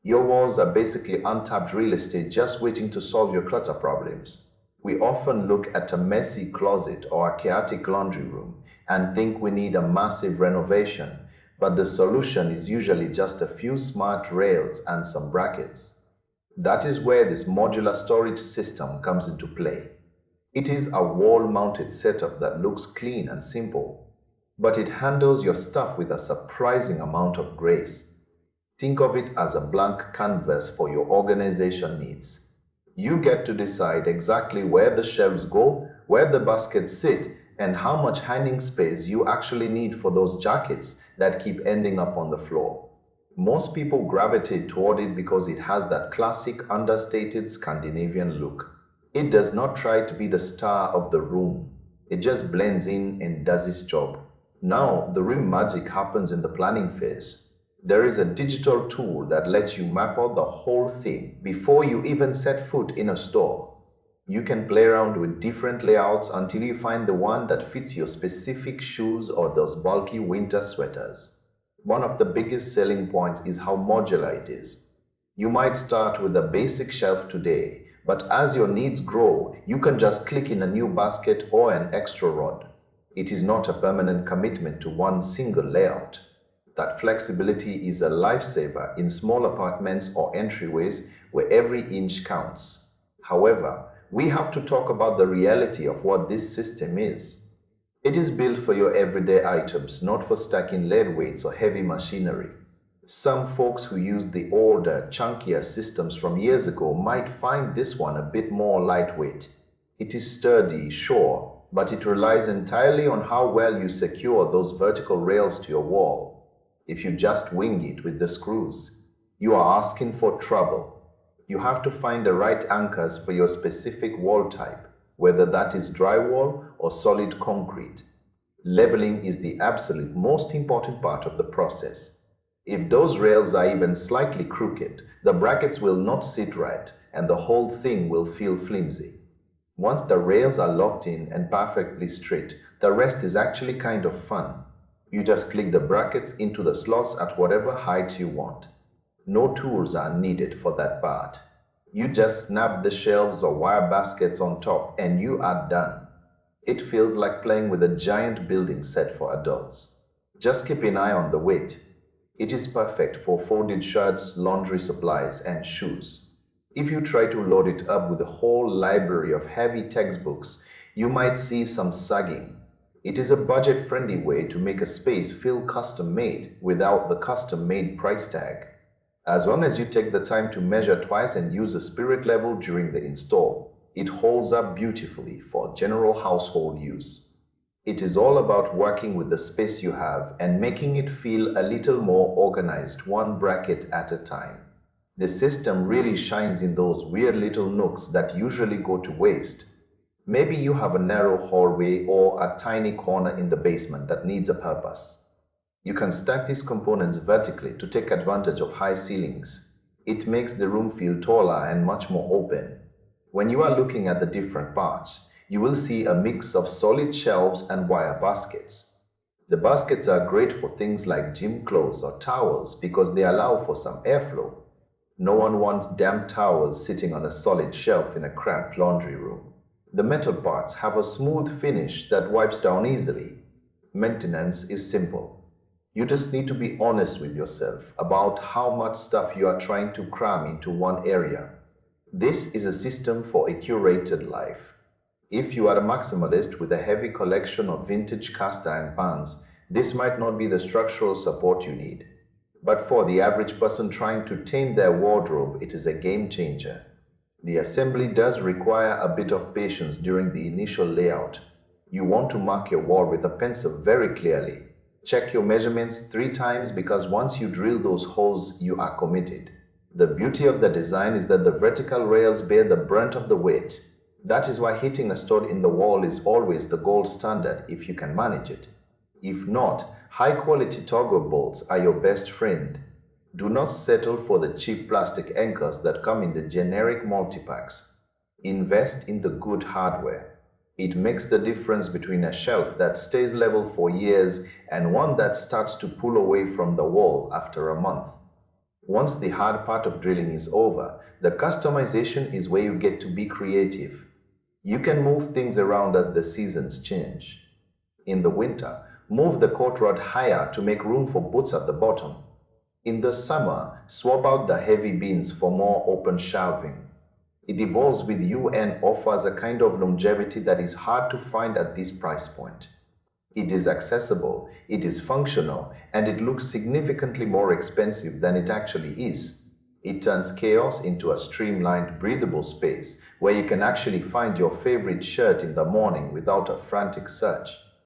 Your walls are basically untapped real estate just waiting to solve your clutter problems. We often look at a messy closet or a chaotic laundry room and think we need a massive renovation, but the solution is usually just a few smart rails and some brackets. That is where this modular storage system comes into play. It is a wall-mounted setup that looks clean and simple, but it handles your stuff with a surprising amount of grace. Think of it as a blank canvas for your organization needs. You get to decide exactly where the shelves go, where the baskets sit, and how much hanging space you actually need for those jackets that keep ending up on the floor. Most people gravitate toward it because it has that classic understated Scandinavian look. It does not try to be the star of the room. It just blends in and does its job. Now, the real magic happens in the planning phase. There is a digital tool that lets you map out the whole thing before you even set foot in a store. You can play around with different layouts until you find the one that fits your specific shoes or those bulky winter sweaters. One of the biggest selling points is how modular it is. You might start with a basic shelf today, but as your needs grow, you can just click in a new basket or an extra rod. It is not a permanent commitment to one single layout. That flexibility is a lifesaver in small apartments or entryways where every inch counts. However, we have to talk about the reality of what this system is. It is built for your everyday items, not for stacking lead weights or heavy machinery. Some folks who used the older, chunkier systems from years ago might find this one a bit more lightweight. It is sturdy, sure, but it relies entirely on how well you secure those vertical rails to your wall. If you just wing it with the screws, you are asking for trouble. You have to find the right anchors for your specific wall type, whether that is drywall or solid concrete. Leveling is the absolute most important part of the process. If those rails are even slightly crooked, the brackets will not sit right and the whole thing will feel flimsy. Once the rails are locked in and perfectly straight, the rest is actually kind of fun. You just click the brackets into the slots at whatever height you want. No tools are needed for that part. You just snap the shelves or wire baskets on top and you are done. It feels like playing with a giant building set for adults. Just keep an eye on the weight. It is perfect for folded shirts, laundry supplies, and shoes. If you try to load it up with a whole library of heavy textbooks, you might see some sagging. It is a budget-friendly way to make a space feel custom-made without the custom-made price tag. As long as you take the time to measure twice and use a spirit level during the install, it holds up beautifully for general household use. It is all about working with the space you have and making it feel a little more organized, one bracket at a time. The system really shines in those weird little nooks that usually go to waste. Maybe you have a narrow hallway or a tiny corner in the basement that needs a purpose. You can stack these components vertically to take advantage of high ceilings. It makes the room feel taller and much more open. When you are looking at the different parts, you will see a mix of solid shelves and wire baskets. The baskets are great for things like gym clothes or towels because they allow for some airflow. No one wants damp towels sitting on a solid shelf in a cramped laundry room. The metal parts have a smooth finish that wipes down easily. Maintenance is simple. You just need to be honest with yourself about how much stuff you are trying to cram into one area. This is a system for a curated life. If you are a maximalist with a heavy collection of vintage cast iron pans, this might not be the structural support you need. But for the average person trying to tame their wardrobe, it is a game changer. The assembly does require a bit of patience during the initial layout. You want to mark your wall with a pencil very clearly. Check your measurements 3 times because once you drill those holes, you are committed. The beauty of the design is that the vertical rails bear the brunt of the weight. That is why hitting a stud in the wall is always the gold standard if you can manage it. If not, high-quality toggle bolts are your best friend. Do not settle for the cheap plastic anchors that come in the generic multi-packs. Invest in the good hardware. It makes the difference between a shelf that stays level for years and one that starts to pull away from the wall after a month. Once the hard part of drilling is over, the customization is where you get to be creative. You can move things around as the seasons change. In the winter, move the court rod higher to make room for boots at the bottom. In the summer, swap out the heavy beams for more open shelving. It evolves with you and offers a kind of longevity that is hard to find at this price point. It is accessible, it is functional, and it looks significantly more expensive than it actually is. It turns chaos into a streamlined, breathable space where you can actually find your favorite shirt in the morning without a frantic search.